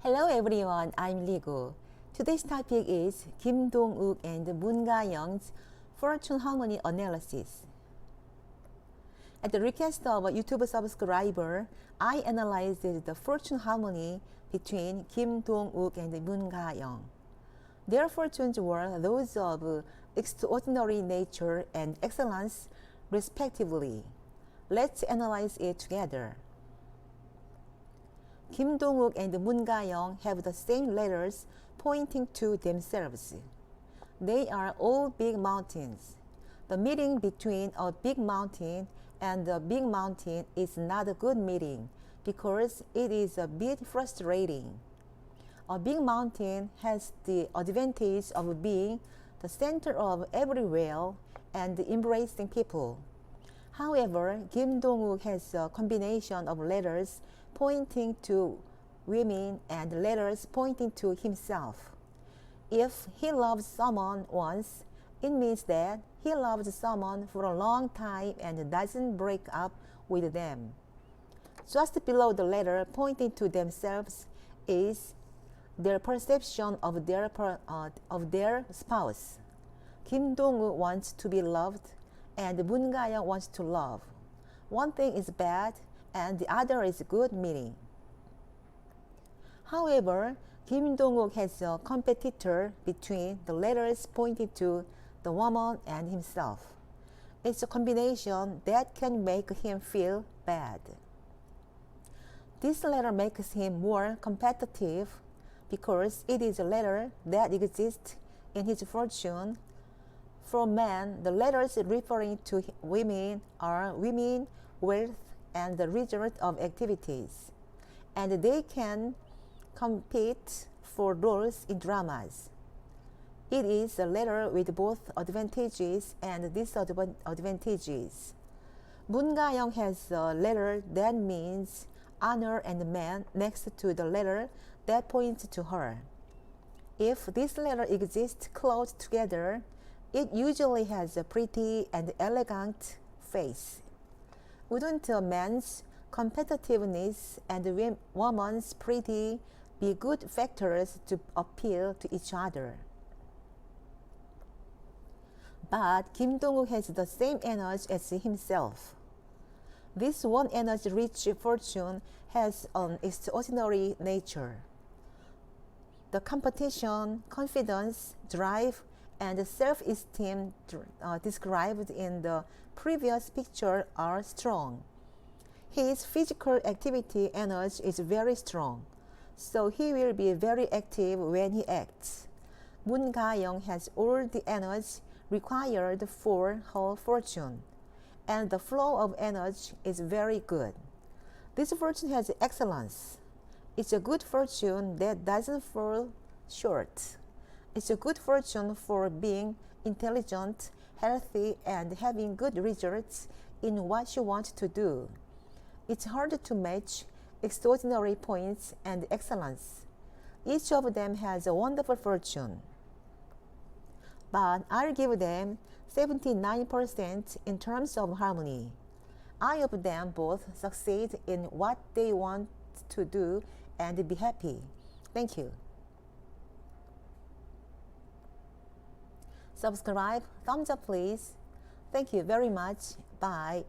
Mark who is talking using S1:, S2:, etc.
S1: Hello everyone, I'm Ligo. Today's topic is Kim Dong-wook and Moon Ga-young's fortune harmony analysis. At the request of a YouTube subscriber, I analyzed the fortune harmony between Kim Dong-wook and Moon Ga-young. Their fortunes were those of extraordinary nature and excellence, respectively. Let's analyze it together. Kim Dong-wook and Moon Ga-young have the same letters pointing to themselves. They are all big mountains. The meeting between a big mountain and a big mountain is not a good meeting because it is a bit frustrating. A big mountain has the advantage of being the center of everywhere and embracing people. However, Kim Dong-wook has a combination of letters pointing to women and letters pointing to himself. If he loves someone once, it means that he loves someone for a long time and doesn't break up with them. Just below the letter pointing to themselves is their perception of their spouse. Kim Dong-wook wants to be loved and Moon Ga-young wants to love. One thing is bad and the other is good meaning. However, Kim Dong-wook has a competitor between the letters pointing to the woman and himself. It's a combination that can make him feel bad. This letter makes him more competitive because it is a letter that exists in his fortune. For men, the letters referring to women are women, wealth, and the result of activities, and they can compete for roles in dramas. It is a letter with both advantages and disadvantages. Moon Ga-young has a letter that means honor and man next to the letter that points to her. If this letter exists close together, it usually has a pretty and elegant face. Wouldn't a man's competitiveness and a woman's pretty be good factors to appeal to each other? But Kim Dong-wook has the same energy as himself. This one energy-rich fortune has an extraordinary nature. The competition, confidence, drive, and self-esteem described in the previous picture are strong. His physical activity energy is very strong, so he will be very active when he acts. Moon Ga-young has all the energy required for her fortune, and the flow of energy is very good. This fortune has excellence. It's a good fortune that doesn't fall short. It's a good fortune for being intelligent, healthy, and having good results in what you want to do. It's hard to match extraordinary points and excellence. Each of them has a wonderful fortune. But I'll give them 79% in terms of harmony. I hope them both succeed in what they want to do and be happy. Thank you. Subscribe, thumbs up please. Thank you very much. Bye.